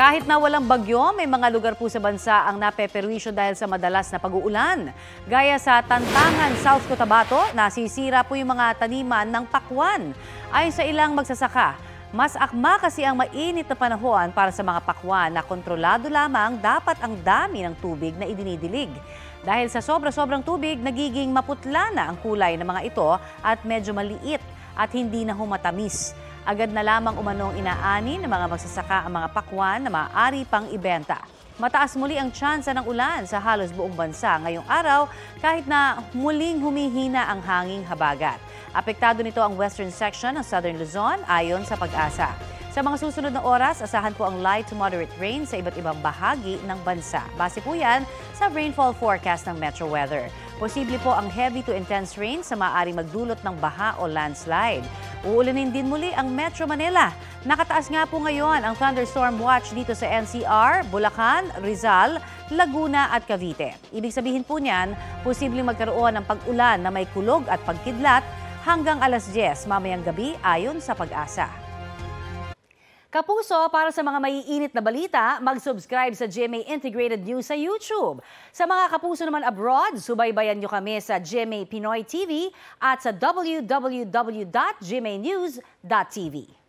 Kahit na walang bagyo, may mga lugar po sa bansa ang napeperwisyo dahil sa madalas na pag-uulan. Gaya sa Tantangan, South Cotabato, nasisira po yung mga taniman ng pakwan. Ayon sa ilang magsasaka, mas akma kasi ang mainit na panahon para sa mga pakwan na kontrolado lamang dapat ang dami ng tubig na idinidilig. Dahil sa sobra-sobrang tubig, nagiging maputla na ang kulay ng mga ito at medyo maliit at hindi na humatamis. Agad na lamang umanong inaani ng mga magsasaka ang mga pakwan na maaari pang ibenta. Mataas muli ang tsansa ng ulan sa halos buong bansa ngayong araw kahit na muling humihina ang hanging habagat. Apektado nito ang western section ng Southern Luzon ayon sa Pag-asa. Sa mga susunod na oras, asahan po ang light to moderate rain sa iba't ibang bahagi ng bansa. Base po yan sa rainfall forecast ng Metro Weather. Posible po ang heavy to intense rain sa maaaring magdulot ng baha o landslide. Uulanin din muli ang Metro Manila. Nakataas nga po ngayon ang thunderstorm watch dito sa NCR, Bulacan, Rizal, Laguna at Cavite. Ibig sabihin po niyan, posibleng magkaroon ng pag-ulan na may kulog at pagkidlat hanggang alas 10 mamayang gabi ayon sa Pag-asa. Kapuso, para sa mga maiinit na balita, mag-subscribe sa GMA Integrated News sa YouTube. Sa mga kapuso naman abroad, subaybayan nyo kami sa GMA Pinoy TV at sa www.gmanews.tv.